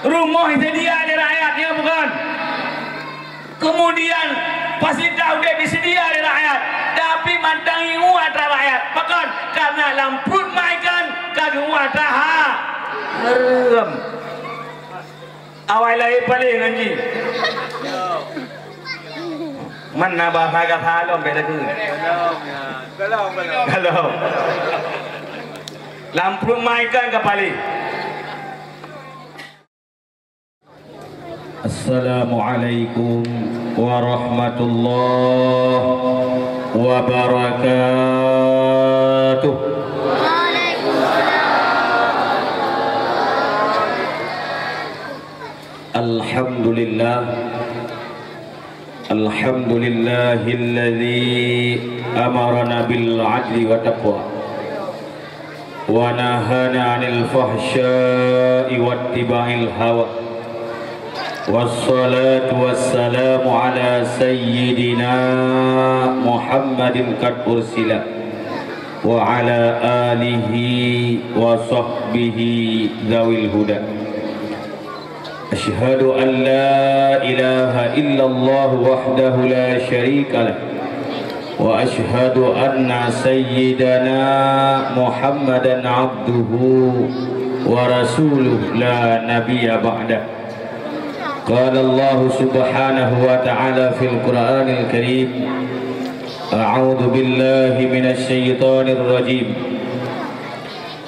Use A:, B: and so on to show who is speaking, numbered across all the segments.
A: Rumah sedia oleh rakyatnya bukan. Kemudian fasilitas udah disedia oleh rakyat, tapi mantangi uat rakyat. Bahkan karena lamput maikan kagak uat ha. Haram. Awal lahir paling anji. Mana bahasa kata lom beda tu. Kalau lamput maikan kepali. Assalamualaikum warahmatullahi wabarakatuh. Alhamdulillah. Alhamdulillahilladzi amarana bil adli wa taqwa wa nahana 'anil fahsya'i wattiba'il hawa. Wassalatu wassalamu ala sayyidina Muhammadin qad ursila wa ala alihi wa sahbihi dzawil huda. Asyhadu an la ilaha illallah wahdahu la syarika lah wa asyhadu anna sayyidana Muhammadan abduhu wa rasuluh la nabiyya ba'dah. قال الله سبحانه وتعالى في القرآن الكريم أعوذ بالله من الشيطان الرجيم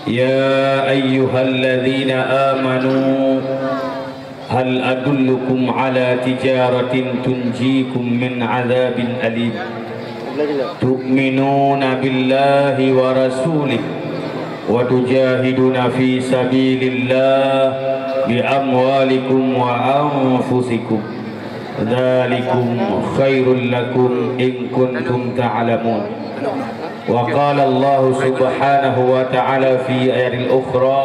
A: يا أيها الذين آمنوا هل أدلكم على تجارة تنجيكم من عذاب أليم تؤمنون بالله ورسوله وتجاهدون في سبيل الله بأموالكم وأنفسكم ذلكم خير لكم إن كنتم تعلمون. وقال الله سبحانه وتعالى في آية أخرى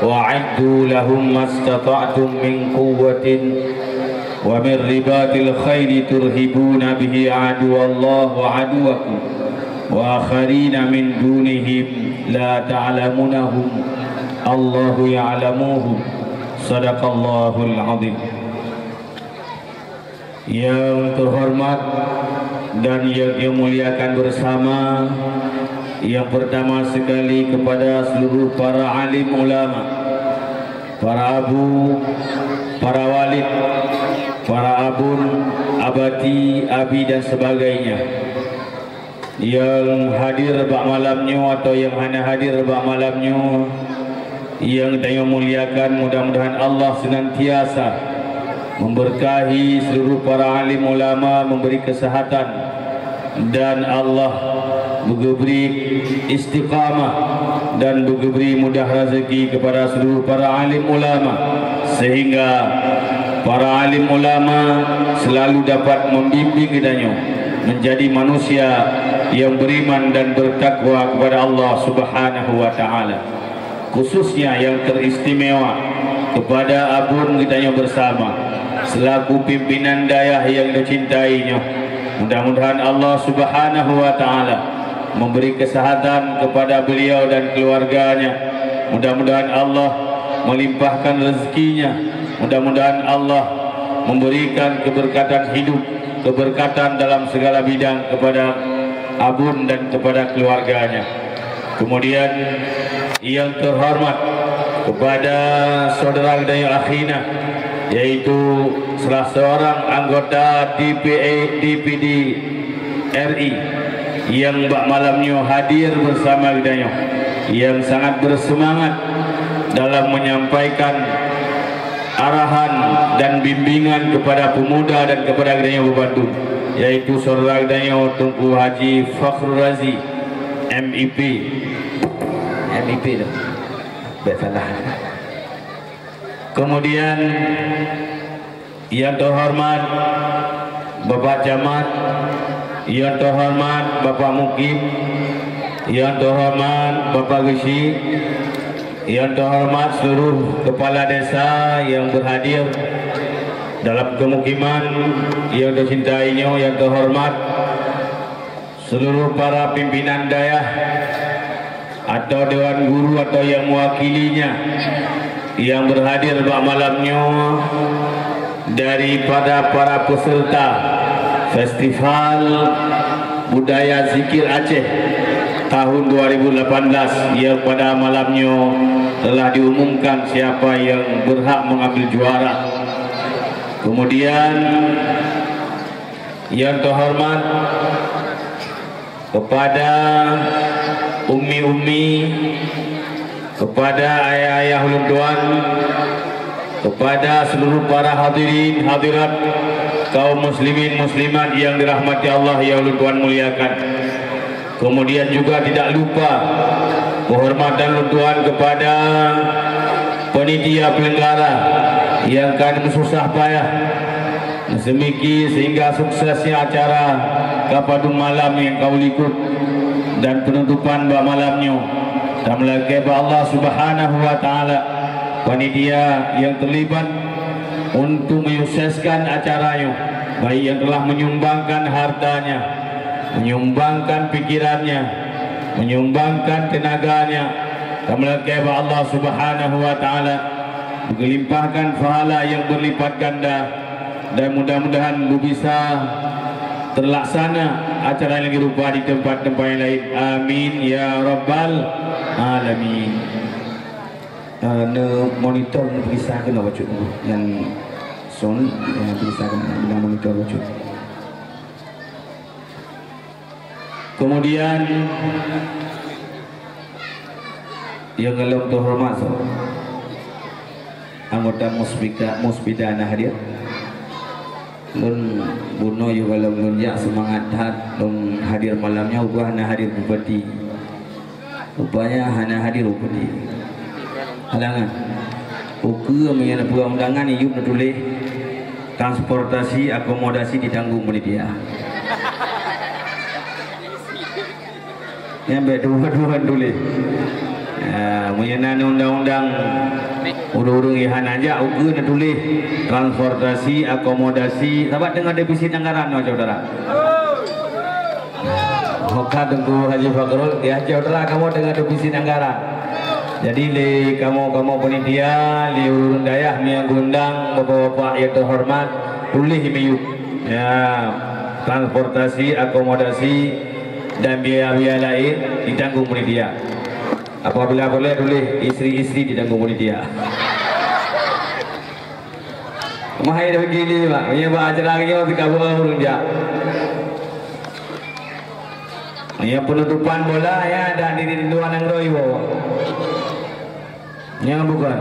A: وأعدوا لهم ما استطعتم من قوة ومن رباط الخيل ترهبون به عدو الله وعدوكم وآخرين من دونهم لا تعلمونهم الله يعلموهم Sadaqallahul azim. Yang terhormat dan yang dimuliakan bersama, yang pertama sekali kepada seluruh para alim ulama, para abu, para walid, para abun, abati, abi dan sebagainya yang hadir bak malamnya atau yang hanya hadir bak malamnya, yang saya muliakan, mudah-mudahan Allah senantiasa memberkahi seluruh para alim ulama, memberi kesehatan dan Allah memberi istiqamah dan memberi mudah rezeki kepada seluruh para alim ulama, sehingga para alim ulama selalu dapat membimbing kitanya menjadi manusia yang beriman dan bertakwa kepada Allah Subhanahu wa taala. Khususnya yang teristimewa kepada abun kitanya bersama selaku pimpinan dayah yang dicintainya. Mudah-mudahan Allah Subhanahu wa taala memberi kesehatan kepada beliau dan keluarganya. Mudah-mudahan Allah melimpahkan rezekinya. Mudah-mudahan Allah memberikan keberkatan hidup, keberkatan dalam segala bidang kepada abun dan kepada keluarganya. Kemudian yang terhormat kepada saudara daya akhina, yaitu salah seorang anggota DPD RI yang bak malamnya hadir bersama kita, yang sangat bersemangat dalam menyampaikan arahan dan bimbingan kepada pemuda dan kepada kita Bandung, yaitu saudara kita Tunku Haji Fakhrul Razi MIP tu salah. Kemudian yang terhormat Bapak Camat, yang terhormat Bapak Mukim, yang terhormat Bapak Gesi, yang terhormat seluruh kepala desa yang berhadir dalam kemukiman yang dicintainya, yang terhormat seluruh para pimpinan dayah atau dewan guru atau yang mewakilinya, yang berhadir pada malamnya daripada para peserta Festival Budaya Zikir Aceh tahun 2018 yang pada malamnya telah diumumkan siapa yang berhak mengambil juara. Kemudian yang terhormat kepada ummi-ummi, kepada ayah-ayah ulun tuan, kepada seluruh para hadirin hadirat kaum muslimin muslimat yang dirahmati Allah yang ulun tuan muliakan. Kemudian juga tidak lupa penghormatan ulun tuan kepada panitia penyelenggara yang kan susah payah semiki sehingga suksesnya acara kapadung malam yang kau ikut dan penutupan pada malamnya. Dan melaki Allah Subhanahu wa taala panitia yang terlibat untuk menyukseskan acaranya, baik yang telah menyumbangkan hartanya, menyumbangkan pikirannya, menyumbangkan tenaganya. Dan melaki Allah Subhanahu wa taala melimpahkan pahala yang berlipat ganda dan mudah-mudahan bisa terlaksana acara yang dirupa di tempat-tempat yang lain. Amin ya rabbal alamin. Monitor bisa ke nak baca yang sound yang bisa ke nak monitor baca. Kemudian yang kalau terhormat anggota Musbida hadir. Lun buno juga kalau menunjuk semangat hat lun hadir malamnya ubah na hadir bupati. Rupanya hana hadir bupati. Halangan. Uku mengenai undangan iup tulis transportasi akomodasi ditanggung panitia. Yang berdua-dua tulis. Mengenai undang-undang urung-urung ihan aja uku nak tulis transportasi akomodasi sahabat dengan defisit anggaran no saudara. Maka tunggu Haji Fakrul ya saudara kamu dengan defisit anggaran. Jadi li kamu panitia li urun dayah yang gundang bapak-bapak yang terhormat tulis meyuk ya transportasi akomodasi dan biaya-biaya lain ditanggung panitia. Apabila boleh tulis istri-istri ditanggung panitia. Mahai dah begini pak, punya buat acara lagi masih kabur urun dia. Yang penutupan bola ya dan diri tuan yang roi bawa. Yang bukan.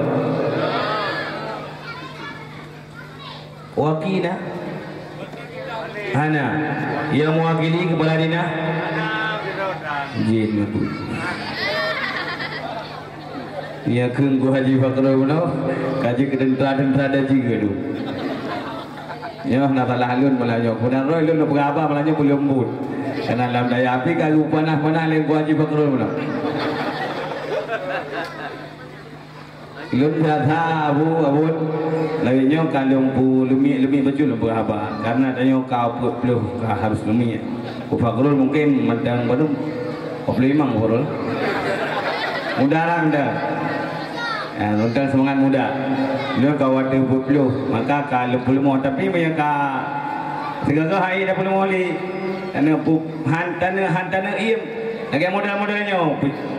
A: Wakina Hana yang mewakili kepala dinah Jin betul. Ya kengku Haji Fakrul no kaji kedentera-dentera ada juga tu. Ya nak salah halun malahnya. Punan roy lun nak berapa malahnya belum lembut. Karena dalam daya api kalau panah-panah lain ku Haji Fakrul no. Lun biasa abun lagi nyo kandung pu lumi baju lu berapa. Karena tanya kau perlu harus lumi. Ku Fakrul mungkin madang baru 45 Fakrul. Mudah dah. Tentang semangat muda. Dia kawat 20 maka kalau 50 tapi mereka segala hari dah 50 li. Tanah im. Lagi modal-modalnya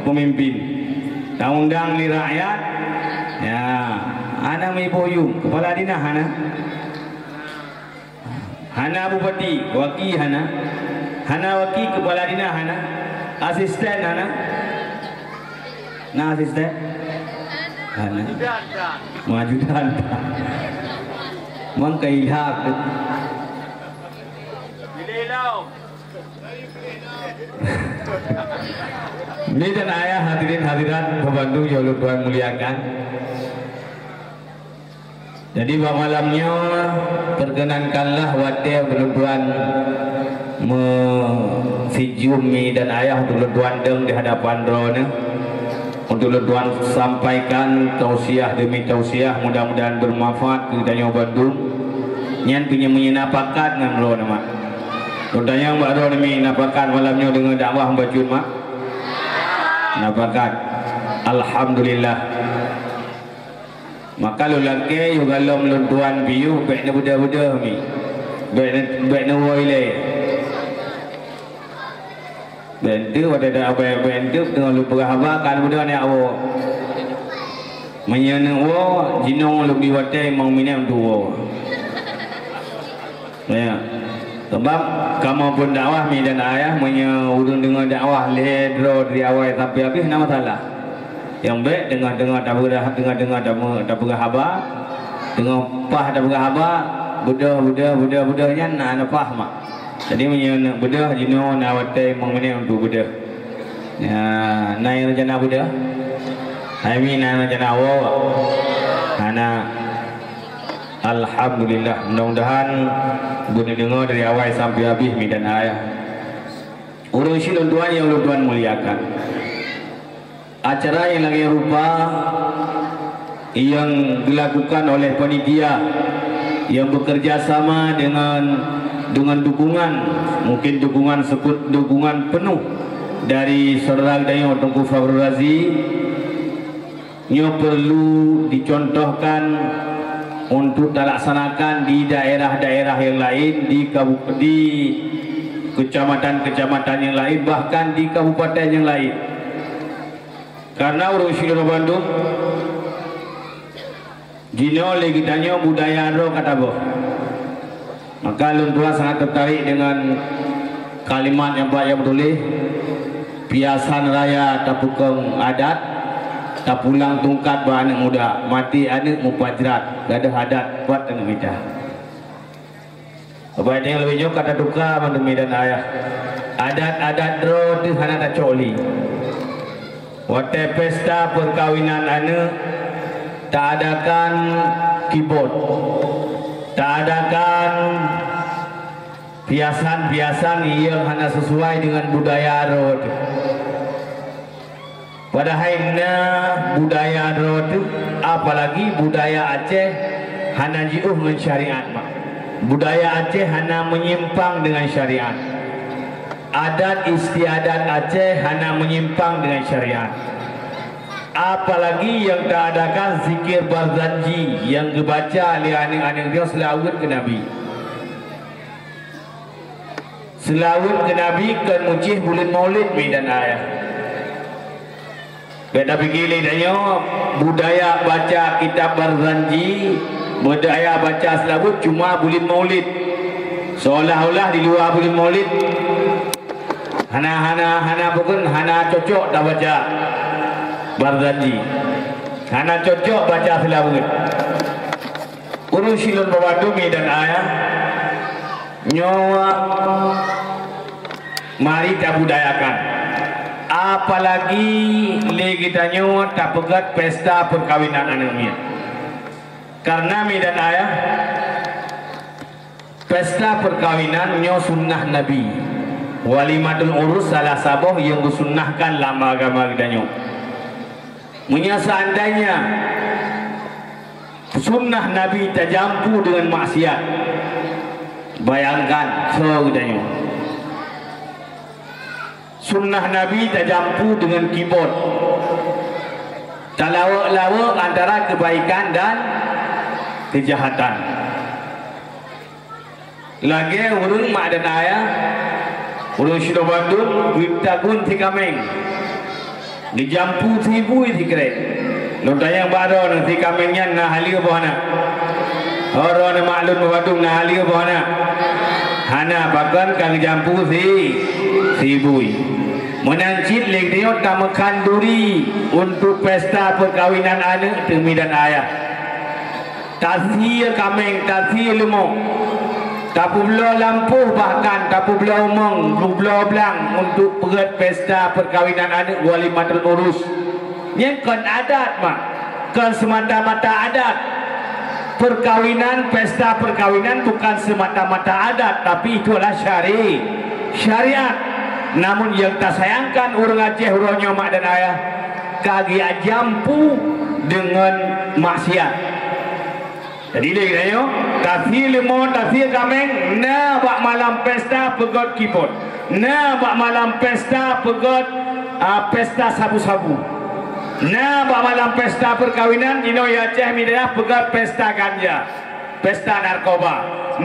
A: pemimpin. Undang li rakyat. Ya, ana mai boyum kepala dinah hana. Hana bupati, waki hana. Hana waki kepala dinah hana. Asisten hana. Nah asisten Hana majudan mang kailhak ini dan ayah hadirin hadirat pembantu yang Tuhan muliakan. Jadi malamnya perkenankanlah wadah berluduan Sijumi dan ayah berluduan deng di hadapan drone untuk Tuan sampaikan tausiah demi tausiah, mudah-mudahan bermanfaat kepada Bandung. Nyan punya menyenapakan dengan roh nama. Tanya Mbak Roh demi napakan malamnya dengan dakwah bacun mak. Napakan. Alhamdulillah. Maka lu laki juga lom lu tuan biu baik na budak-budak mi. Baik na woi le. Bentu ada apa bentu dengan lu berhaba kan budak ni awo. Menyana wo jinong lu biwate mau minam duo. Ya. Sebab kamu pun dakwah mi dan ayah urung dengan dakwah ledro dari awal sampai habis nama salah. Yang baik dengar tak berhaba, dengar pah tak berhaba, budak-budaknya nak pah mak. Jadi menyana budak jino nawate mengenai untuk budak. Ya, naik rencana budak. Kami naik rencana awal. Karena alhamdulillah, mudah-mudahan guna dengar dari awal sampai habis mi dan ayah. Urusi tuan yang tuan muliakan. Acara yang lagi rupa yang dilakukan oleh panitia yang bekerja sama dengan dukungan, mungkin dukungan penuh dari saudara Dayo Tengku Fahrul Razi, yang perlu dicontohkan untuk dilaksanakan di daerah-daerah yang lain, di kecamatan-kecamatan yang lain, bahkan di kabupaten yang lain. Karena urusi di Bandung, jino lagi tanya budaya roh kata boh. Maka luntua sangat tertarik dengan kalimat yang Pak yang bertulis, piasan raya tapukeng adat, tak pulang tungkat anak muda, mati anak mupajrat, gada adat buat dengan kita. Apa yang lebih jauh kata duka mandemi dan ayah. Adat-adat roh tu hana tak coli. Waktu pesta perkawinan anak tak adakan keyboard, tak adakan piasan-piasan yang hanya sesuai dengan budaya roh. Padahalnya budaya roh, apalagi budaya Aceh hanya jiuh dengan syariat mak. Budaya Aceh hanya menyimpang dengan syariat. Adat istiadat Aceh hanya menyimpang dengan syariat. Apalagi yang tak adakan zikir barzanji yang dibaca oleh anak-anak dia selawat ke Nabi. Selawat ke Nabi kan mucih bulan Maulid mi dan ayah. Kita fikir tanya budaya baca kitab barzanji, budaya baca selawat cuma bulan Maulid. Seolah-olah di luar bulan Maulid hana bukan hana cocok tak baca barzanji, hana cocok baca selawat. Urusilun bawadumi dan ayah nyawa mari tak budayakan. Apalagi lagi kita nyawa tak pegat pesta perkawinan anaknya. Karena mi dan ayah pesta perkawinan nyawa sunnah Nabi. Walimatul urus salah saboh yang disunnahkan lama agama kita nyawa. Munya seandainya sunnah Nabi terjampu dengan maksiat, bayangkan so kita nyawa. Sunnah Nabi terjampu dengan keyboard, talawak-lawak antara kebaikan dan kejahatan. Lagi urung mak dan ayah, urung Syiro Bandung, Wiptagun Tikameng, dijampu seribu dikret. Nonton yang baru nanti kamengnya nah halio bohana. Orang maklum Bandung nah halio bohana. Hana bahkan kang jampu seribu. Menancit legdiot tamakan duri untuk pesta perkawinan anak demi dan ayah. Tasir kameng, tasir lemok, tapu belah lampu bahkan tapu belah umong, belah belang untuk perat pesta perkawinan anak walimatul urus. Yang kan adat mak, kan semata-mata adat. Perkawinan, pesta perkawinan bukan semata-mata adat, tapi itulah syariat. Namun yang tak sayangkan orang Aceh, orang nyomak dan ayah kagi jampu dengan maksiat. Jadi dia kata tasir lemon, tasir kameng, na bak malam pesta pegot keyboard, na bak malam pesta pegot pesta sabu-sabu. Nah, malam pesta perkawinan Dino Aceh Midah pegat pesta ganja, pesta narkoba.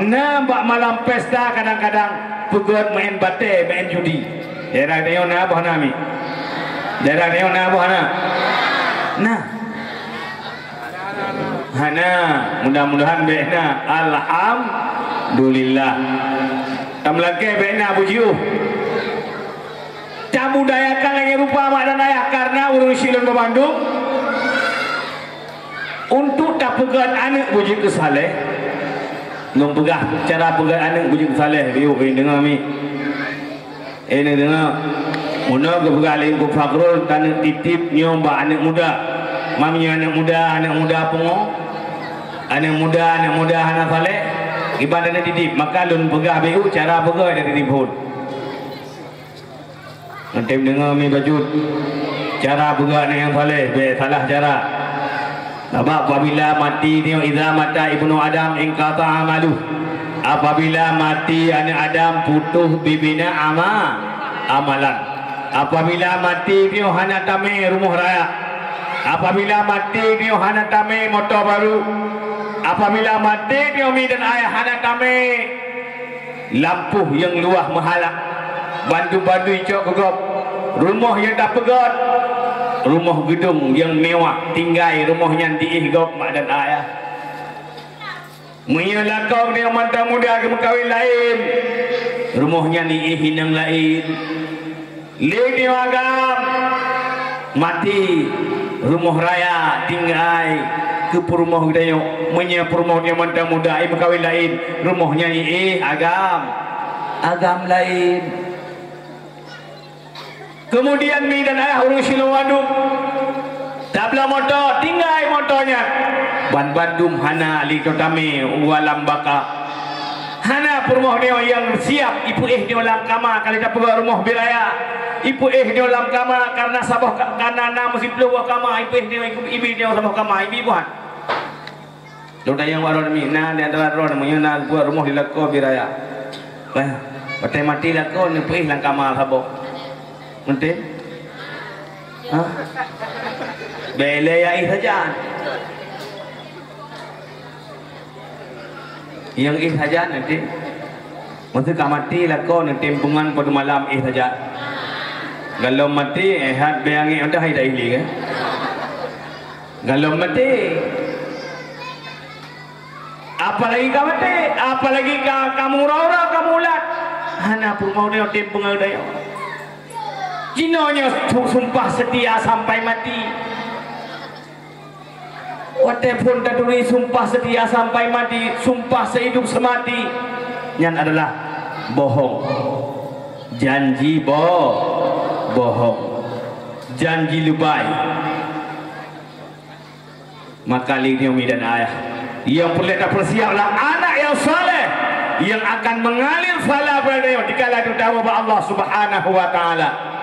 A: Nah, malam pesta kadang-kadang pegat main bate, main judi. Daerah dia na bahana mi. Daerah dia na bahana. Nah. Hana, mudah-mudahan behna. Alhamdulillah. Tamlake behna bujiu. Budayakan lagi rupa mak dan ayah karena urus silun ke Bandung untuk tak pegat anak buji ke saleh belum pegah cara pegat anak buji ke saleh biu dengar mi dengar muna ke pegat lain ke fakrul tanah titip nyom ba anak muda maminya anak muda pengo anak muda anak saleh ibadah titip maka lun pegah biu cara pegat dari titip nanti dengar mi bajut cara pegang yang salah cara. Sebab apabila mati dia idza mata ibnu adam inqata amalu. Apabila mati anak Adam putus bibina amalan. Apabila mati dia hana tame rumah raya. Apabila mati dia hana tame motor baru. Apabila mati dia mi dan ayah hana tame lampu yang luah mahala. Bandu-bandu icok kegop rumah yang tak pegat rumah gedung yang mewah tinggal rumahnya diih gop mak dan ayah menyalah kau dia mantap muda ke berkahwin lain rumahnya diih yang lain lini agam mati rumah raya tinggal ke rumah dia menyalah rumah dia mantap muda berkahwin lain rumahnya diih agam lain. Kemudian mi dan ayah urus silung waduk tabla motor tinggal motornya ban bandum hana li kotame walam baka hana rumah dia yang siap ipu dia dalam kamar kali tak pegang rumah biraya ipu dia dalam kamar karena sabah karena mesti peluang kamar ipu dia ibu dia sabah kamar ibu buat lo yang waron mi na di antara ron menyana buat rumah di lako biraya patai mati lako ni pu lang kamar sabah nanti, bela ya saja. Yang saja nanti, mesti kamati lah kau nanti tempungan pada malam saja. Kalau mati, hat beangi ada hai dah ini kan? Kalau mati, apalagi kau mati, apalagi kamu rora kamu ulat, hana pun mau dia tempungan dia. Cinonya sumpah setia sampai mati. Walaupun taduri sumpah setia sampai mati, sumpah sehidup semati. Yang adalah bohong. Janji bohong. Janji lebay. Maka lihat dan ayah yang perlu persiaplah anak yang saleh yang akan mengalir fala pada dikala terutama Allah Subhanahu wa taala.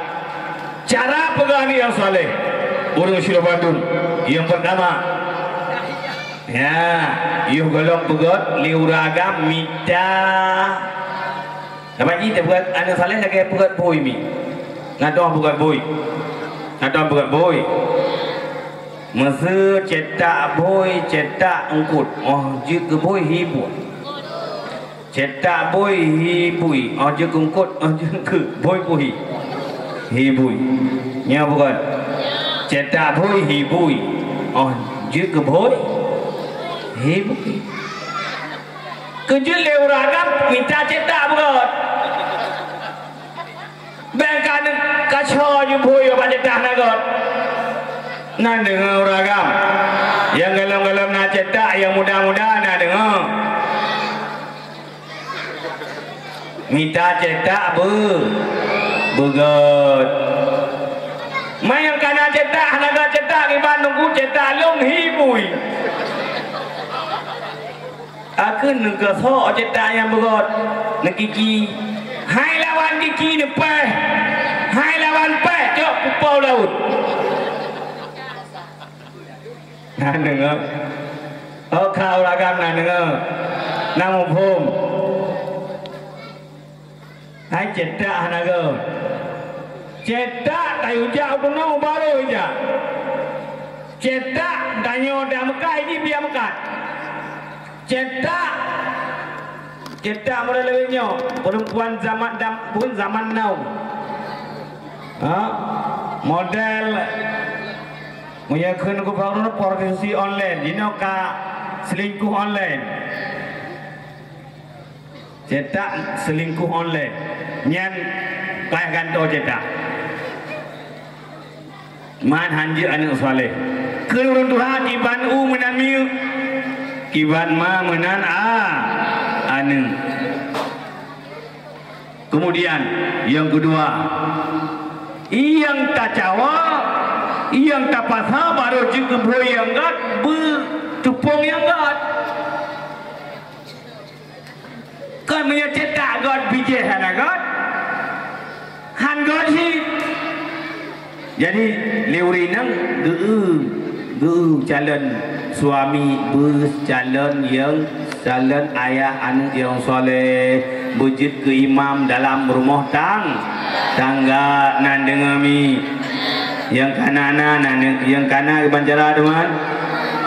A: Cara pegang yang saleh urang Sila Bandung yang pertama ya you golong pegot liuragam mita dapat kita pegot anak saleh lagi pegot boy mi ngadong pegot boy masa cetak boy cetak engkut oh je ke boy hibu cetak boy hibui oh je engkut oh je ke boy puhi hibui nya bukan cetak boy hibui oh je ke boy hibui kejut leuragam minta cetak bukan bengkan kacau je boy apa cetak nagot nan dengar uragam yang galam-galam nak cetak yang mudah-mudahan nak dengar minta cetak begot mayang kana cetak naga cetak di Bandung ku cetak long hibui aku nengka so cetak yang begot nekiki hai lawan kiki nepeh hai lawan peh cok pupau laut nah dengar oh kau ragam nah dengar nama phom hai cetak naga cetak tayu jauh tu nau baru je cetak tanya dah Mekah ini biar Mekah. Cetak mula lebihnya perempuan zaman now. Model menyaksikan kepada prostitusi online, dino ka selingkuh online. Cetak selingkuh online. Nyan payah ganto cetak. Man hanji anak soleh. Kelurun Tuhan iban menamiu. Iban ma menan anu. Kemudian yang kedua, yang tak cawa, yang tak pasal baru juga boy yang gat bertupung yang gat. Kan menyetak gat bijih gat. Han gat si. Jadi leurinang calon suami calon yang calon ayah anak yang soleh bujit ke imam dalam rumah tangga nan dengami yang kanana yang kana banjara teman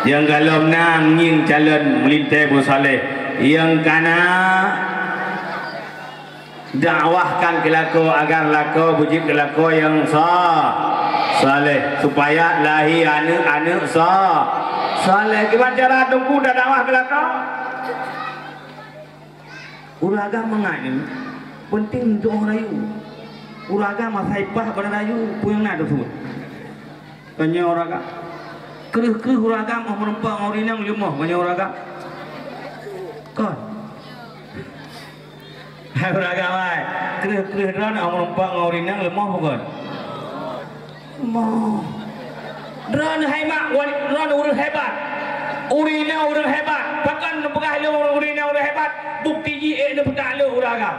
A: yang galom nang nying calon melintai bersoleh yang kana dakwahkan ke lako agar lako bujit ke lako yang saleh supaya lahir anak saleh gimana cara tunggu dah dakwah ke lako uraga mengayu penting untuk orang rayu uraga masaipah pada rayu puyang nak tu banyak uraga kerih uraga mau merempang orinang lemah banyak uraga kan uraga mai kerih ran mau merempang orinang lemah bukan mau ran hebat ran urus hebat urina urus hebat bahkan pegah le urina urus hebat bukti je ne pedak le uraga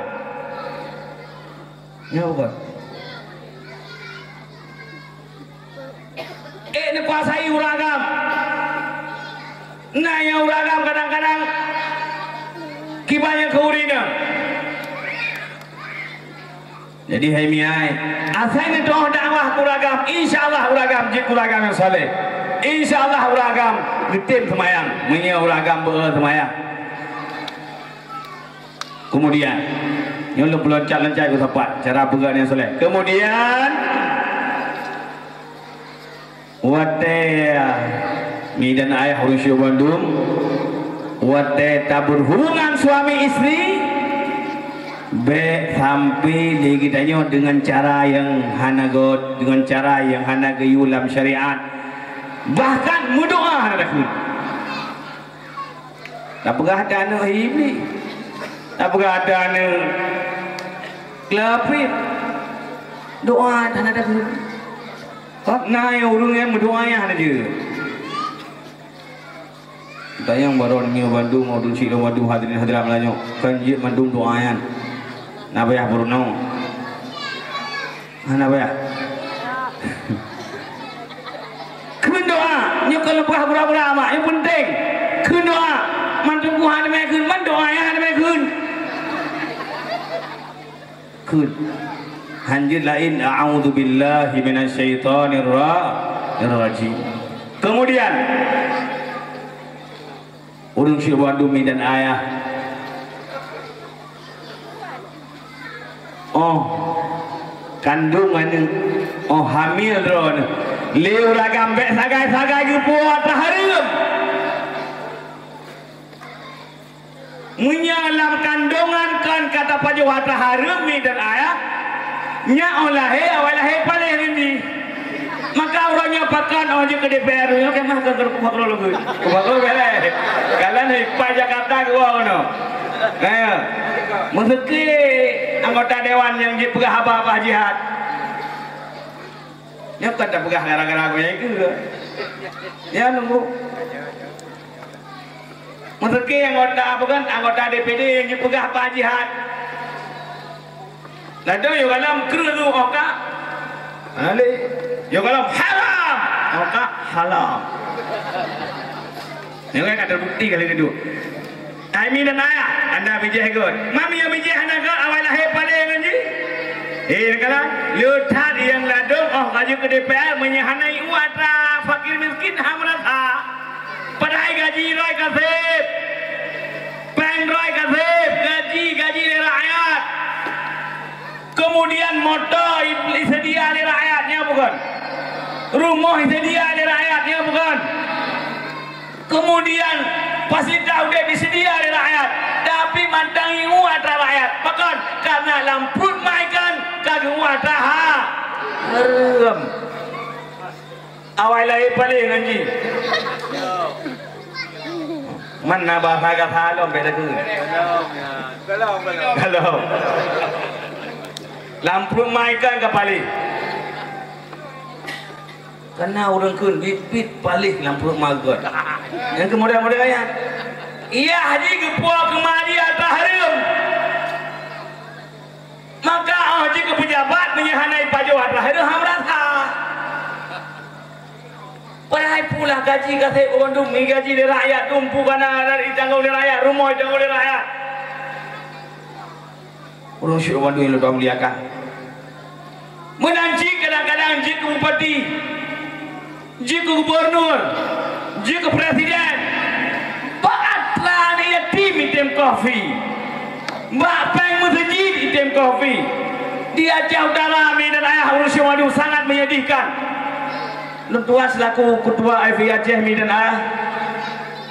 A: ya bukan ne kuasai uragam nah yang uragam kadang-kadang kibanya ke urina jadi hai miai asai ne doh dakwah uragam insyaallah uragam jik uragam yang saleh insyaallah uragam getim semayang menyia uragam semayang kemudian yang lu peloncat-loncat ke tempat cara pegang yang soleh kemudian wate midan ayah Rusya Bandung wate tabur hubungan suami istri sampai digitanya dengan cara yang hanagot dengan cara yang hanagayulam syariat bahkan mudoa hadakun tak pegah ada anak iblis tak pegah ada anak kelapit doa dan ada kun tak naik orang yang berdoa yang ada je kita yang baru ni Bandung mau dun silo Bandung hadirin hadirat melanyo kan je Bandung doayan napa ya Bruno napa ya kun doa nya kalau pegah pura-pura mak yang penting kun doa mantung Tuhan mai kun man doa yang mai kun hanjir lain a'udzu billahi minasyaitonir rajim kemudian urang Syekh Bandung dan ayah kandungan hamil dron leu ragam bek sagai-sagai ke puat harum menyalam kandungan kan kata pajawata harum ni dan ayah nya olahe awalahe paling ini maka orangnya pakan orang ke DPR yo ke mah ke bakro lu ke bakro bele kalian di Jakarta ke ono kaya mesti anggota dewan yang dipegah apa-apa jihad nya kan tak pegah gara-gara gue itu ya nunggu mesti anggota DPD yang dipegah apa jihad lalu yo kalam keru oka ale yo kalam haram oka halal ni kan ada bukti kali kedua Amin dan ayah anda bijih god mami yang bijih anda god awal lahir paling anji kala lutat yang ladung oh gaji ke DPR menyahanai uatra fakir miskin hamrata padahal gaji roi kasih peng roi kasih gaji rakyat kemudian motor sedia oleh rakyatnya bukan rumah sedia oleh rakyatnya bukan kemudian fasilitas udah disedia oleh rakyat tapi mantangi uatra rakyat bukan karena lampun maikan kagak uatra Haram. Awal lagi paling ngaji. Mana bahasa kata lo beda tu. Kalau. Lampu maikan ke paling. Karena orang kun bipit paling lampu magot. Yang kemudian ya. Iya haji kepuak kemari atas haram. Maka haji ke pejabat menyahanai pajak atas haram hamrata. Padahal pula gaji kasih orang dumi gaji dari rakyat tumpu karena dari tanggung dari rakyat rumah tanggung dari rakyat. Orang syuk orang dumi lupa muliakan. Menanci kadang-kadang jika bupati, jika gubernur, jika presiden, baatlah dia tim item kopi. Mbak Peng masjid item kopi. Di Aceh Utara Medan Ayah Urus Madu sangat menyedihkan. Lentua selaku ketua FI Aceh Medan Ayah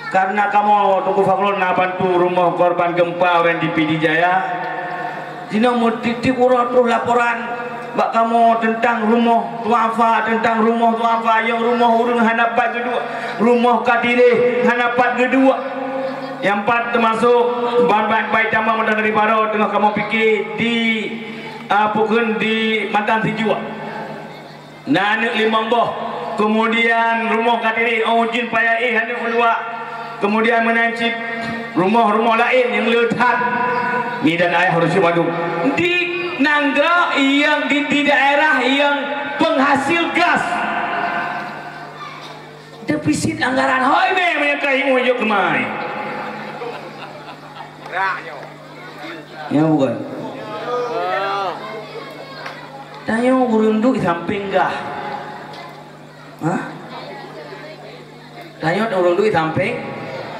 A: karena kamu Tuku Fakrul nak bantu rumah korban gempa orang di PD Jaya. Jina mau titip urut laporan bak kamu tentang rumah tuafa tentang rumah tuafa yang rumah urung hanapat kedua rumah kadile hanapat kedua. Yang empat termasuk bahan-bahan baik tambah modal dari baru tengah kamu fikir di pukul di Mantan Sijua Nanik Limamboh kemudian rumah kadiri Ojin Payai Hanik Ulua kemudian menancip rumah-rumah lain yang letak Medan Ayah Rusi Badung di Nangga yang di daerah yang penghasil gas defisit anggaran hoi me menyekai mujuk kemai ya bukan tanya urunduk di samping gah tanya urunduk di samping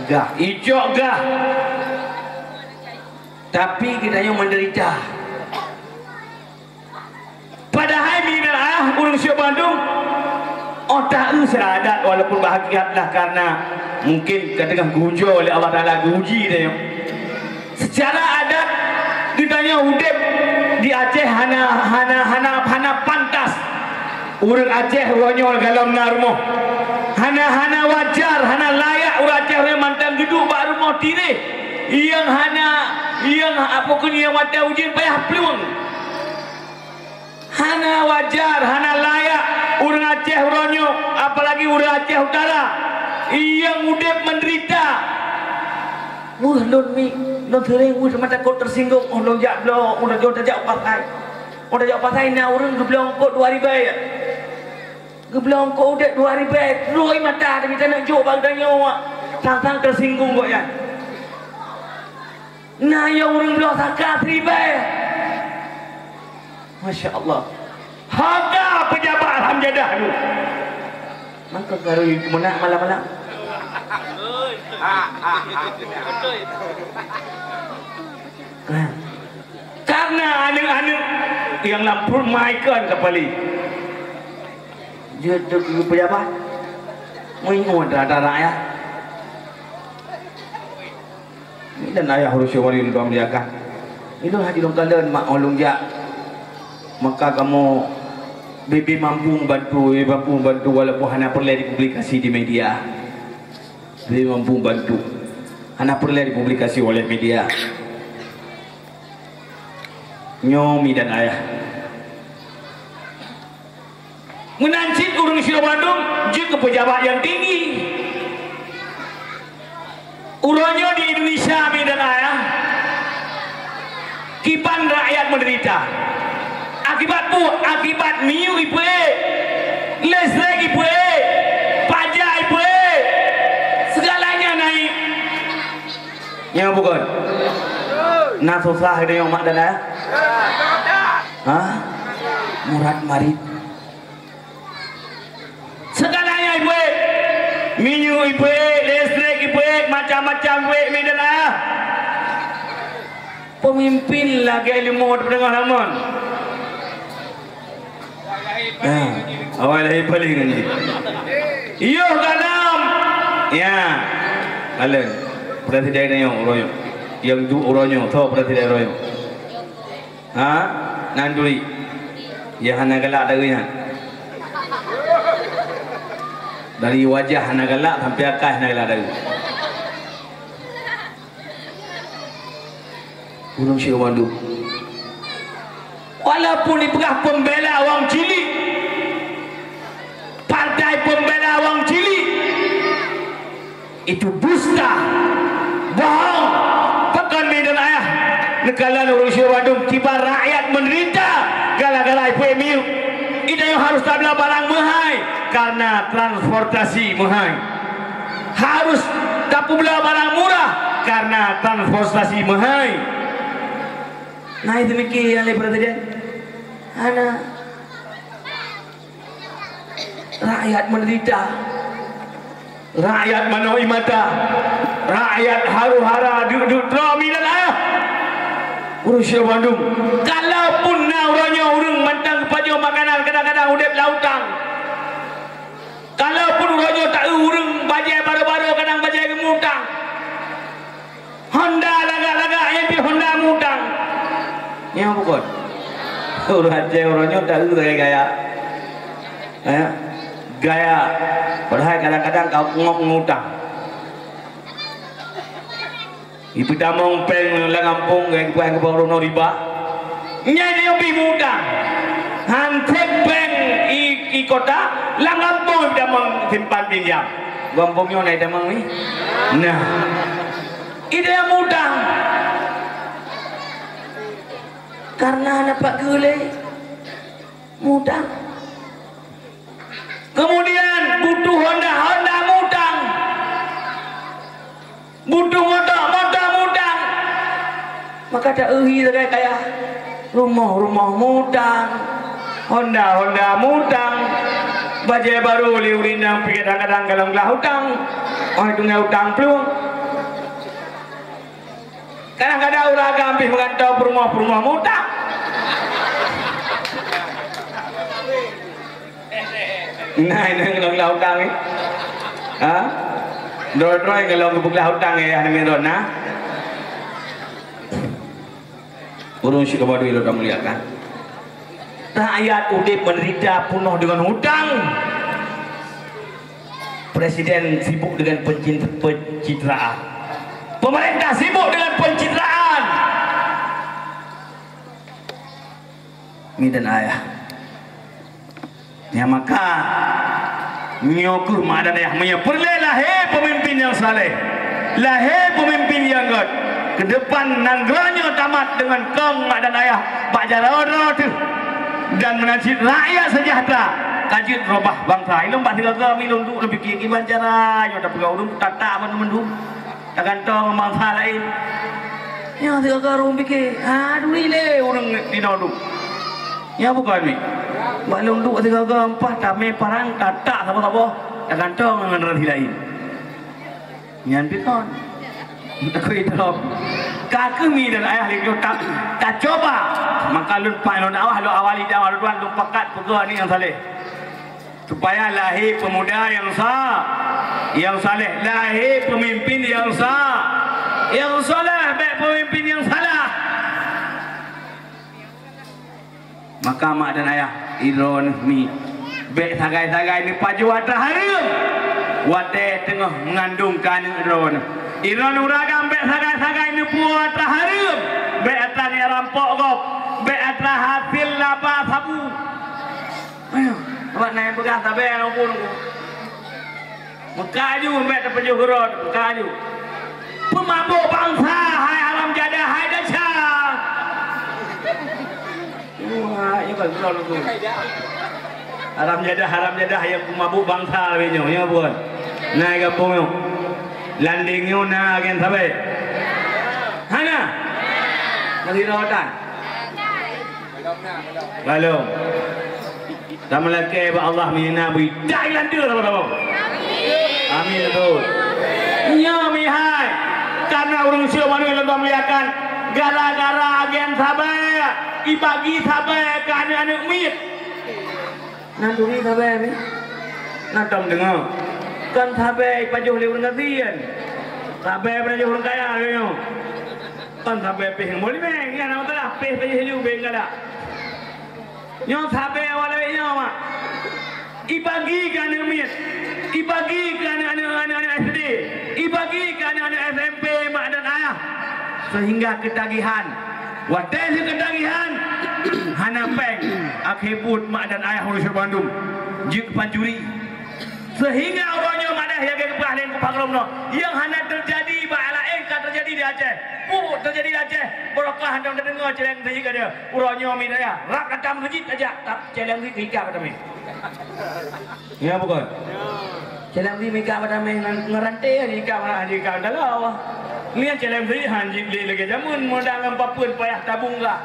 A: gah ijo gah tapi kita yang menderita padahal Medan Ayah urung Syuk Bandung otak lu seradat walaupun bahagialah karena mungkin kadang gujo oleh Allah Ta'ala guji dia secara adat ditanya udep di Aceh hana pantas urang Aceh ronyol galam narmo hana wajar hana layak urang Aceh mantan geduk bak rumah tine yang apa kun yang mata ujin payah peluang hana wajar hana layak urang Aceh ronyol apalagi urang Aceh Utara yang udep menderita lon mi lon sering mata kau tersinggung lon jak blo udah jak pakai na urang geblong kau 2000 ya geblong kau udah 2000 roi mata tapi tak nak jok bagdanya sang tersinggung kok ya nah ya urang blo sakat 3000 Masya Allah harga pejabat hamjadah tu maka garu menak malam-malam karena anak-anak yang lampur maikan kepali dia pejabat mengingat ada rakyat ini dan ayah harus syawari lupa meliakan itu hati dong kalian mak olong jak maka kamu BB mampu bantu walaupun hanya perlu dipublikasi di media BB mampu bantu hanya perlu dipublikasi oleh media nyomi dan ayah menancit urung Syuk Bandung juga pejabat yang tinggi uronyo di Indonesia mi dan ayah kipan rakyat menderita akibat miu ibu listrik ibu pajak ibu segalanya naik yang bukan nah susah ini yang mak dan ayah murad marit macam-macam wek medan ayah. Pemimpin lagi ilmu tengah zaman. Awal lahir paling ni. Iyo ganam. Ya. Alan. Presiden yang royo. Yang du royo, tahu presiden royo. Ha? Nanduri. Ya hana galak darinya. Dari wajah hana galak sampai akal hana galak dari. Gunung Syekh Wandu. Walaupun dipegang pembela orang cilik, partai pembela orang cilik, itu dusta, bohong, pekan medan ayah. Negara Gunung Syekh Wandu tiba rakyat menderita gara-gara PMU. Itu yang harus tabla barang mahal karena transportasi mahal. Harus tak bela barang murah karena transportasi mahal. Nah itu mikir yang lepas tadi. Ana rakyat menderita, rakyat menuai mata, rakyat haru-hara duduk dominan ayah. Urus Syekh Bandung. Kalaupun nauranya urang mantang kepada makanan kadang-kadang udep lautang. Kalaupun urangnya tak urang bajai baru-baru kadang bajai gemutang. Honda lagak-lagak MP Honda mutang. Yang bukan. Urang orangnya tak gaya. Gaya. Padahal kadang-kadang kau ngutang. Ibu damong peng lang ampung gaya kuang ke bawah no riba. Nyai dia pi mutang. Hantek peng i kota lang ampung damong simpan pinjam. Gampungnya naik damong ni. Nah. Ide yang mutang. Karena nampak gule mutang. Kemudian butuh Honda mutang. Butuh motor mutang. Maka tak kaya rumah mutang, Honda mutang, bajai baru liurindang pikir kadang-kadang galang lah hutang. Orang itu nggak hutang peluang. Kadang-kadang orang gampang mengantau rumah mutang. Nah ini galang lah hutang ni. Doi kalau gebuk lah hutang ya hanya merona. Urung Syekh Wandu itu muliakan. Rakyat udip menderita penuh dengan hutang. Presiden sibuk dengan pencitraan. Pemerintah sibuk dengan pencitraan. Midan ayah. Ya maka nyokur madan ayah menyepurlah pemimpin yang saleh. Lahir pemimpin yang god. Ke depan nanggranya tamat dengan kong dan ayah Pak Jarod tu dan menajid rakyat sejahtera kajit robah bangsa ilmu pak tiga kami untuk lebih kiri cara nyoda pegawai urung tata mendu takkan tong bangsa lain ya tiga kali pikir aduh ile urung di noduk ya bukan ni bak lunduk tiga kali empat tame parang tata sama-sama takkan tong dengan rati lain nyan pikon aku itu kakak mi dan ayah lihat tak coba maka lun panon awal lu awali dah awal tuan lu pakat pegawai ni yang saleh supaya lahir pemuda yang saleh lahir pemimpin yang saleh baik pemimpin yang salah maka mak dan ayah iron mi baik sagai-sagai ni pajuat harum wate tengah mengandungkan iron uragam baik sagai-sagai ni buat harum baik atas ni rampok gop baik atas hasil lapa sabu ayo awak naik pegang tabe aku nunggu mekaju baik terpejuh gerot mekaju pemabuk bangsa hai alam jadah hai dahsyat wah ini kan gerot nunggu haram jadah yang pemabuk bangsa lebihnya ya bukan naik kampung yo landing yo na agen sabe hana masih rawatan belum sama lagi Allah menabi Thailand dia apa amin betul ya mihai karena orang siapa yang lebih melihatkan gara-gara agen sabar ibagi sabar ke anak-anak mit nanduri sabar ni nantam dengar kan sabar pajuh le orang kasian sabar pajuh orang kaya yo kan sabar peh boleh meng ya nama telah peh pajuh hiu beng kada nyo sabar wala nyo mak ibagi ke anak mit ibagi ke anak-anak SD ibagi ke anak-anak SMP mak dan ayah sehingga ketagihan wadah ketagihan hana peng akhibut mak dan ayah urusan Bandung jik panjuri sehingga orangnya madah yang kepahlain kepaglom no yang hana terjadi bala kan terjadi di Aceh terjadi di Aceh berokah hendak dengar celeng siji ka dia orangnya midaya rak katam siji aja tak celeng siji tika pada me ya bukan celeng siji mika pada me ngerante ni ka mana di ka dalau lihat celeng siji hanji li lagi jamun modal ngapapun payah tabung lah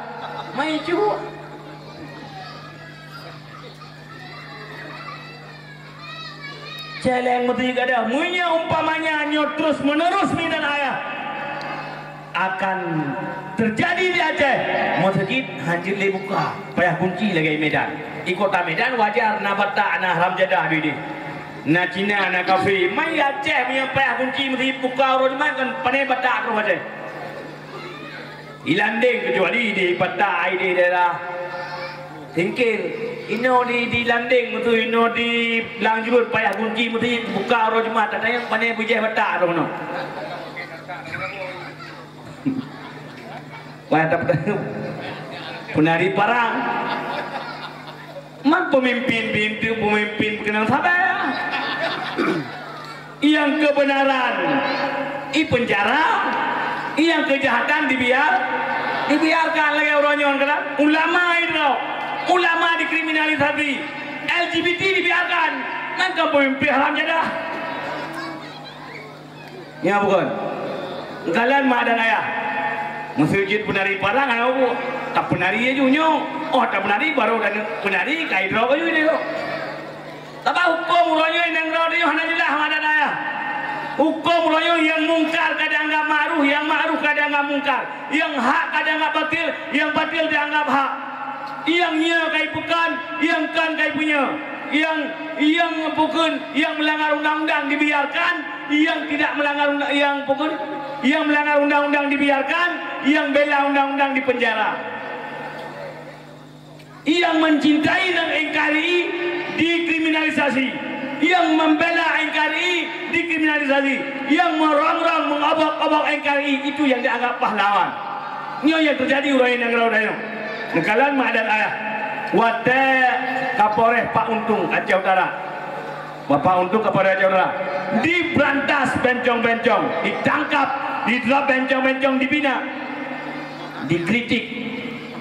A: mai cu celeng mesti kada munya umpamanya nyo terus menerus minat ayah akan terjadi di Aceh masjid hanjir le buka payah kunci lagi Medan di kota Medan wajar na bata na haram jadah di na Cina na kafe mai Aceh punya payah kunci mesti buka orang kan pandai bata tu Aceh ilanding kecuali di bata ai di daerah Tingkil ino di landing tu ino di langjut payah kunci mesti buka orang Jumat ada yang pandai bujeh bata tu no wah dapat penari parang mak pemimpin kenal sabar yang kebenaran i penjara yang kejahatan dibiarkan lagi orang nyon kena ulama dikriminalisasi LGBT dibiarkan maka pemimpin haram jadah ya bukan kalian mak dan ayah masjid penari parang aku tak penari aja nyo tak penari baru dan penari kai dro aja ni kok tapi hukum royo yang dro dia hana jelah mak dan ayah hukum royo yang mungkar kadang anggap ma'ruf yang ma'ruf kadang anggap mungkar yang hak kadang anggap batil yang batil dianggap hak yang nya kai bukan yang kan kai punya yang bukan yang melanggar undang-undang dibiarkan yang tidak melanggar yang melanggar undang-undang dibiarkan yang bela undang-undang dipenjara yang mencintai dan NKRI dikriminalisasi yang membela NKRI dikriminalisasi yang merongrong mengobok-obok NKRI itu yang dianggap pahlawan ini yang terjadi uraian yang raudanya nekalan mak dan ayah wadah Kapolres Pak Untung Aceh Utara Bapak Untung kepada Aceh Utara diberantas bencong-bencong ditangkap didrop bencong-bencong dibina dikritik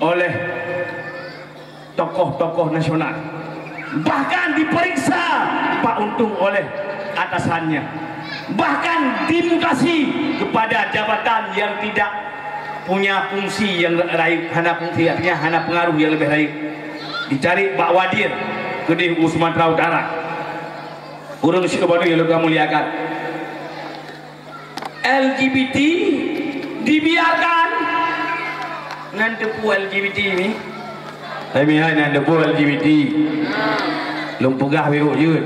A: oleh tokoh-tokoh nasional bahkan diperiksa Pak Untung oleh atasannya bahkan dimutasi kepada jabatan yang tidak punya fungsi yang raib hana fungsi artinya hana pengaruh yang lebih raib dicari Pak Wadir ke di Sumatera Utara urung si kebadu yang lebih muliakan LGBT dibiarkan nanti pu LGBT ini tapi nanti pu LGBT lumpugah biru je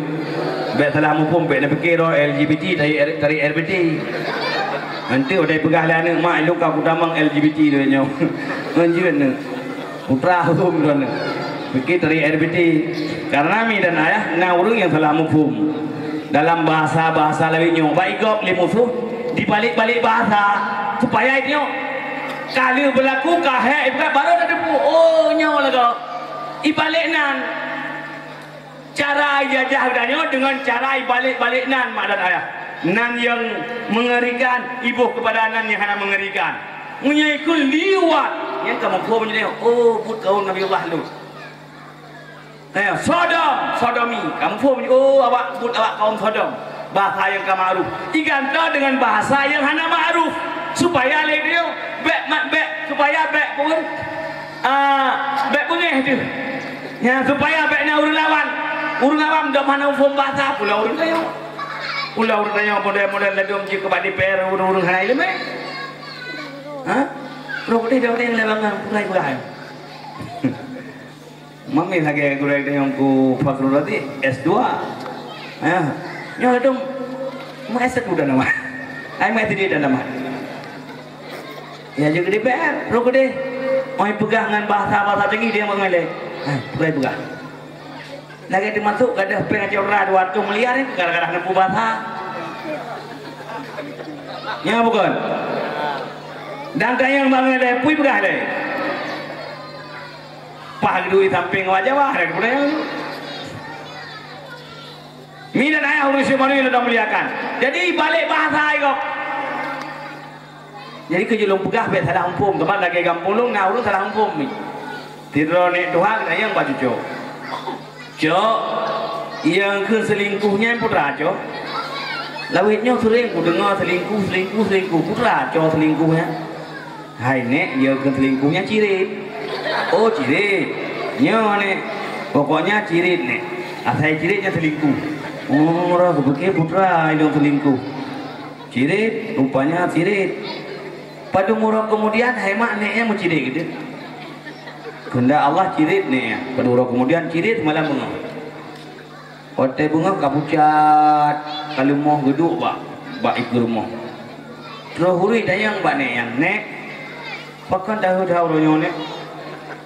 A: bet salah mumpung bet nak fikir LGBT dari RBT nanti udah pegah lah anak mak lu kau damang LGBT tu nyo anjir ni putra hukum tu ni fikir dari RBT karena mi dan ayah na urang yang salah mumpung dalam bahasa lain nyo baikop le musuh dibalik-balik bahasa supaya itu kali berlaku kahek baru ada depu oh nyawa lagu ibalik nan cara jajah danyo dengan cara ibalik-balik nan mak dan ayah nan yang mengerikan ibu kepada nan yang hana mengerikan menyikul liwat yang kamu kau menjadi oh put kau Nabi Allah lu sodomi kamu kau menjadi oh awak put awak kaum sodom bahasa yang ma'ruf digantah dengan bahasa yang hana ma'ruf supaya dia supaya pun pun tu ya supaya na urang lawan dak mana hukum bahasa pula urang kayo Ulah urang yang model-model ladum je ke badi per urang hanai le me. Ha? Pro dia yang lebangan purai-purai. Mami lagi gurek yang ku Fakrul Razi S2. Ha. Nyo ladum mau S1 dah nama. Ai mai tadi dah nama. Ya juga di PR, pro dia. Oi pegang dengan bahasa tinggi dia mengelak. Ha, purai-purai. Lagi dimasuk gadah pengajar rad waktu melihat ni gara-gara nempu bahasa. Ya bukan. Dan kayang bangun le pui begah le. Pah duit samping wajah wah rek budaya. Mina ayah urus mari dah melihatkan. Jadi balik bahasa ai kok. Jadi kejulung pegah bet salah umpum kemat lagi kampung long na urus salah umpum ni. Tidro ni Tuhan yang baju cok. Cok yang ke selingkuhnya putra cok. Lawitnya sering ku dengar selingkuh putra cok selingkuhnya. Hai nek dia ke selingkuhnya cirit. Oh cirit. Nyo nek pokoknya cirit nek. Asal ciritnya selingkuh. Oh orang kebetulan putra yang selingkuh. Cirit rupanya cirit. Pada murah kemudian hai mak neknya mau cirit gitu. Kehendak Allah cirit nek. Pada murah kemudian cirit malam bunga. Hotel bunga kapucat kalau mau geduk bak ikut rumah. Terus huri dayang bak nek yang nek. Pakan tahu ronyo nek.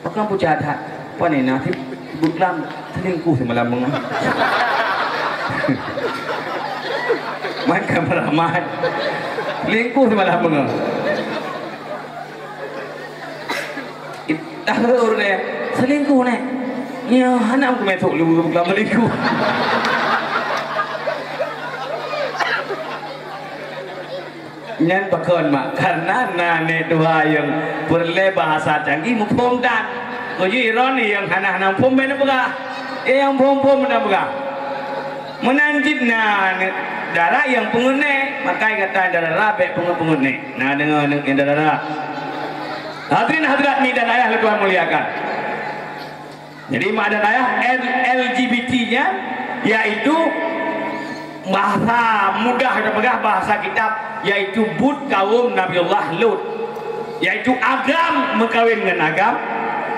A: Pakan pucat hat. Apa ni nanti buklam selingkuh semalam bunga. Main kameraman. Selingkuh semalam bunga. Tahu nek selingkuh nek. Ya, anak aku mesok lu buklam selingkuh. Nyan bakon mak karena nane dua yang berle bahasa canggih mumpung dan koji ironi yang hana-hana mumpung bena buka yang mumpung bena buka menanjit nane darah yang pengune makai kata darah rabe pengune nah dengan yang darah hadirin hadirat ni dan ayah Tuhan muliakan. Jadi mak dan ayah LGBT-nya yaitu bahasa mudah kita bahasa kitab yaitu bud kaum Nabiullah Lut, yaitu agam mengkawin dengan agam,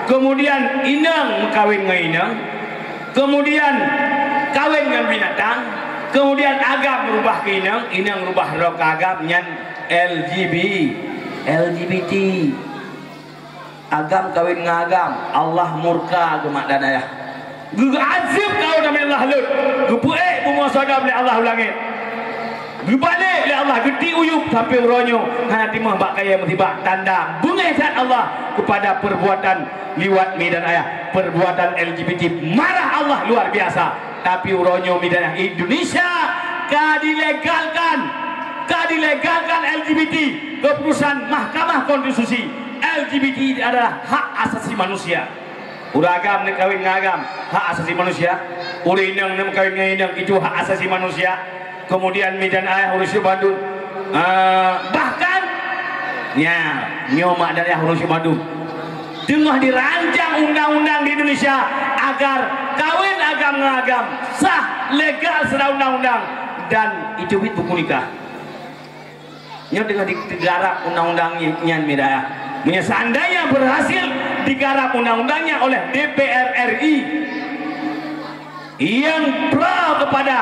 A: kemudian inang mengkawin dengan inang, kemudian kawin dengan binatang, kemudian agam berubah ke inang berubah ke agam nyan LGBT agam kawin dengan agam Allah murka ke mak dan ayah. Gugu azib kau Nabiullah Lut, gupuek bumua sadam oleh Allah langit. Berbalik oleh Allah gede uyup sampai uronyo hana timah bak kaya musibah tanda bungesan Allah kepada perbuatan liwat mi dan ayah, perbuatan LGBT. Marah Allah luar biasa. Tapi uronyo mi dan ayah Indonesia kadilegalkan LGBT. Keputusan Mahkamah Konstitusi LGBT adalah hak asasi manusia. Uragam ni kawin ngagam hak asasi manusia. Urinang ni kawin ngayinang itu hak asasi manusia. Kemudian midan ayah urus Bandung, bahkan ya nyomak dari ayah urus Bandung tengah dirancang undang-undang di Indonesia agar kawin agam-agam sah legal secara undang-undang dan itu buku nikah. Nyo tengah digarap undang-undangnya midaya. Seandainya berhasil digarap undang-undangnya oleh DPR RI yang pro kepada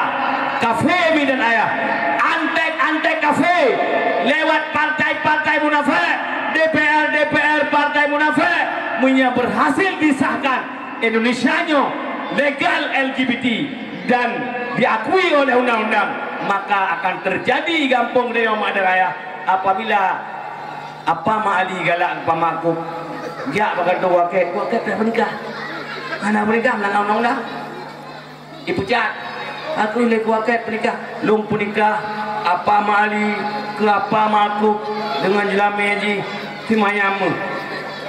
A: kafe mi dan ayah, antek kafe lewat partai-partai munafik, DPR partai munafik berhasil disahkan Indonesianya legal LGBT dan diakui oleh undang-undang, maka akan terjadi gampung dewa mak dan ayah apabila apa mak Ali galak apa makuk ya bagai waket menikah anak menikah melanggar undang-undang dipecat. Aku lek waket menikah lung punikah apa mali ke apa makuk dengan jelame ji simayam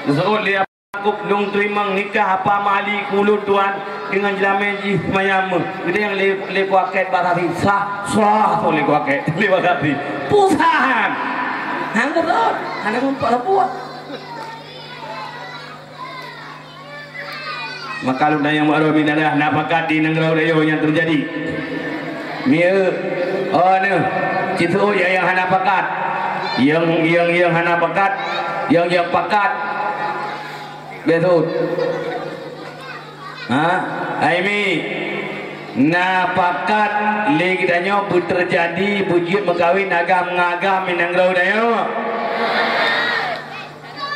A: disebut dia makuk lung terima nikah apa mali kulut tuan dengan jelame ji simayam gede yang lek waket barati sah tu lek waket barati pusahan hang berot hang mempak buat. Maka lu yang baru minalah nafakat di negara Rayo yang terjadi. Mia oh ni cerita yang hana pakat yang hana pakat yang pakat betul Aimi na pakat lagi danyo terjadi bujut berkahwin agam-agam minangrau danyo.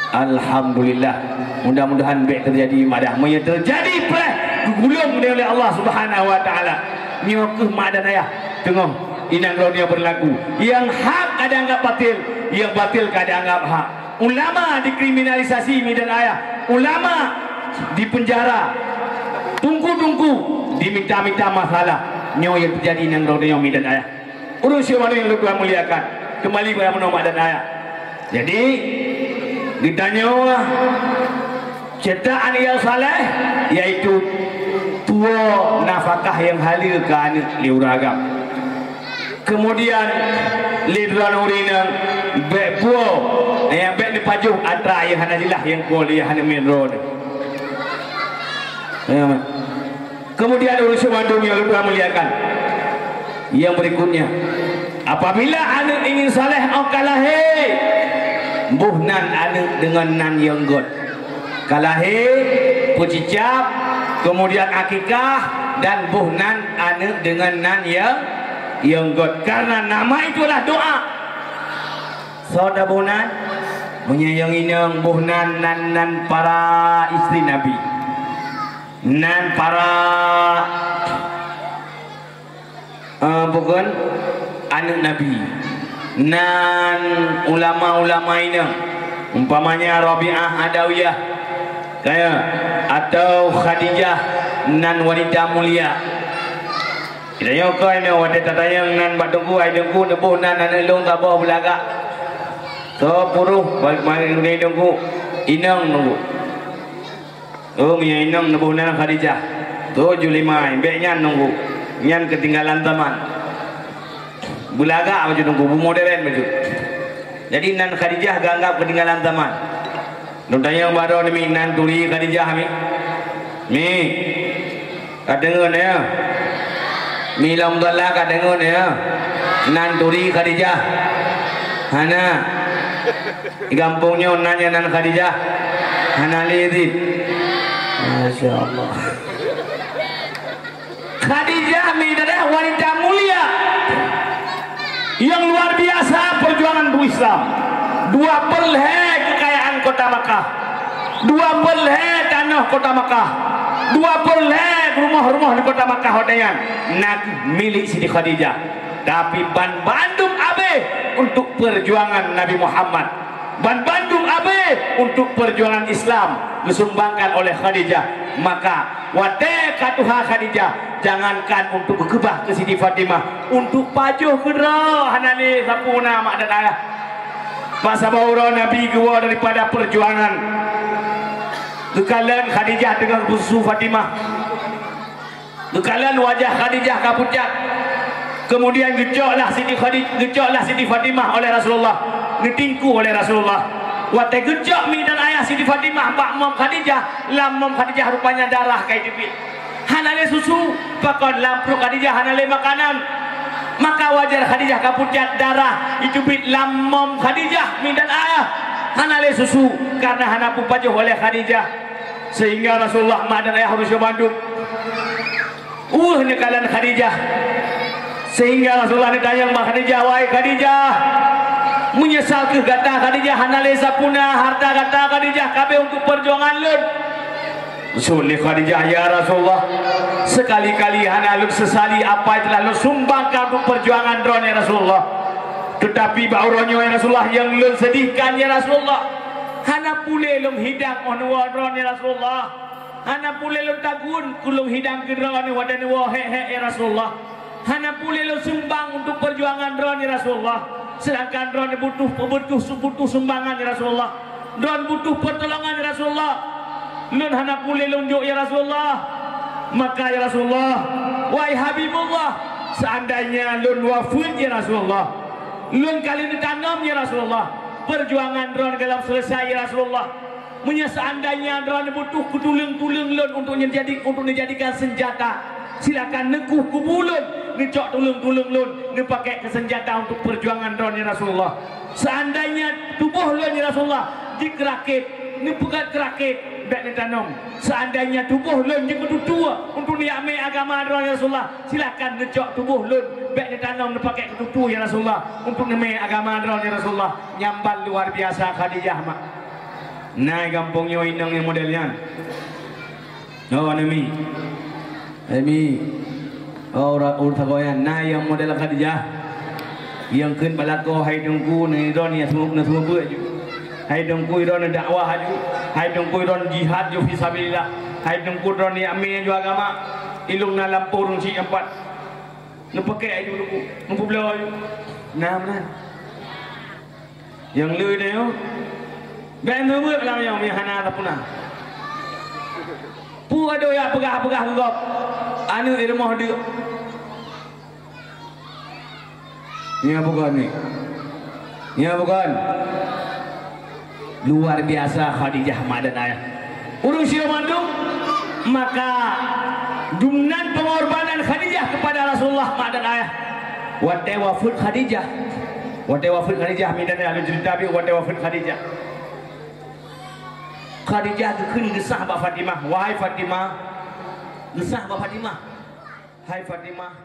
A: Alhamdulillah, mudah-mudahan baik terjadi madah moya terjadi pula gulung oleh Allah Subhanahu wa taala. Nyokeh madan ayah tengok inangrau dia berlaku. Yang hak ada anggap batil, yang batil kada anggap hak. Ulama dikriminalisasi midan ayah, ulama dipenjara, tungku diminta-minta masalah. Nyo yang terjadi inangrau dia midan ayah. Urus yang mana yang lebih muliakan kembali kepada nama dan ayah. Jadi ditanya ciptaan yang saleh yaitu tua nafkah yang halal ke anak liuragam. Kemudian lidran urina bek puo yang bek dipajuh atra yang hanajilah yang kuliah hana minro. Kemudian urus Bandung yang lebih muliakan. Yang berikutnya, apabila anak ingin saleh au kalahe buhnan anak dengan nan yang god kalahe pucicap kemudian akikah dan buhnan anak dengan nan yang god karena nama itulah doa. Saudara buhnan menyayangi nang buhnan nan para istri Nabi, nan para bukan anak Nabi, nan ulama-ulama ini umpamanya Rabi'ah Adawiyah kaya atau Khadijah nan wanita mulia. Kita yo kau ini wanita tayang nan batungku ai dengku nebuh nan elong tabah belagak. So puruh balik ngai dengku inang nunggu. Oh punya inang nebuh nan Khadijah. Tu Julimai beknya nunggu. Nyan ketinggalan teman. Bulaga macam tu, modern macam. Jadi nan Khadijah ganggap ketinggalan zaman. Nonton yang baru ni nan tuli Khadijah mi kadengun ya. Mi lam dalla kadengun ya. Nan tuli Khadijah. Hana di kampungnya nanya nan Khadijah. Hana lihat. Masya-Allah. Khadijah mi adalah wanita mulia yang luar biasa perjuangan untuk Islam. 2 belhe kekayaan kota Makkah, 2 belhe tanah kota Makkah, 2 belhe rumah-rumah di kota Makkah hodayan nak milik Siti Khadijah. Tapi ban Bandung abe untuk perjuangan Nabi Muhammad, ban Bandung abe untuk perjuangan Islam disumbangkan oleh Khadijah. Maka wate katuha Khadijah, jangankan untuk berkebah ke Siti Fatimah, untuk pajuh kedra hanani sapuna mak dan ayah. Masa baura Nabi gua daripada perjuangan kekalan Khadijah dengan busu Fatimah, kekalan wajah Khadijah kapucat. Kemudian gejoklah Siti Fatimah oleh Rasulullah, ditingku oleh Rasulullah. Watai gejok mi dan ayah Siti Fatimah bak mom Khadijah, lam mom Khadijah rupanya darah kayak dipit. Hanale susu, pakon lampu Khadijah hanale makanan. Maka wajar Khadijah kapucat darah itu bit lam mom Khadijah mi dan ayah hanale susu karena hanapu pajuh oleh Khadijah. Sehingga Rasulullah mak dan ayah harus bandung. Nekalan Khadijah. Sehingga Rasulullah ditanya mak Khadijah, wahai Khadijah, menyesal ke kata Khadijah hanale sapuna harta kata Khadijah kabe untuk perjuangan lun. Rasul Khadijah, ya Rasulullah, sekali-kali hanalun sesali apa yang telah lu sumbangkan untuk perjuangan drone ya Rasulullah. Tetapi bauronyo ya Rasulullah yang lun sedihkan ya Rasulullah. Hana pule lum hidang onwa drone ya Rasulullah. Hana pule lum tagun kulum hidang ke drone wadan wa he ya Rasulullah. Hana pule lum sumbang untuk perjuangan drone ya Rasulullah. Sedangkan drone butuh sumbangan ya Rasulullah. Drone butuh pertolongan ya Rasulullah. Lun hana pule lunjuk ya Rasulullah. Maka ya Rasulullah, wahai Habibullah, seandainya lun wafud ya Rasulullah, lun kali ditanam ya Rasulullah, perjuangan drone dalam selesai ya Rasulullah. Seandainya drone butuh kutulung-tulung lun untuk dijadikan senjata, silakan nekuh kubulun, ngecok tulung-tulung lun, ngepakai kesenjata untuk perjuangan ron ya Rasulullah. Seandainya tubuh lun ya Rasulullah dikerakit, ngepegat kerakit bek ditanam. Seandainya tubuh lun diketutua untuk niamai agama ron ya Rasulullah, silakan ngecok tubuh lun bek ditanam ngepakai ketutu ya Rasulullah untuk niamai agama ron ya Rasulullah. Nyambal luar biasa Khadijah mak. Nah kampungnya inang yang modelnya. Oh Nami, urtagoyan. Nah yang model Khadijah, yang kun balako hai dengku ni ron ni semua buat ju. Hai dengku ron dakwah ju, hai dengku ron jihad ju fisabilillah, hai dengku ron ni amin ju agama. Ilung na lampur si empat. Nepakai ju dulu, nempu belau ju. Nah mana? Yang lui dia yo. Ben membuat dalam yang mihana tapuna. Pu ada ya pegah-pegah gop. Anu di rumah dia. Ini bukan ni. Ini bukan. Luar biasa Khadijah madan ayah. Urung sila mandung, maka dumnan pengorbanan Khadijah kepada Rasulullah madan ayah. Wate wafud Khadijah. Wate wafud Khadijah midan ahli cerita bi wate wafud Khadijah. Khadijah kekun gesah Mbak Fatimah. Wahai Fatimah, gesah Mbak Fatimah. Hai Fatimah,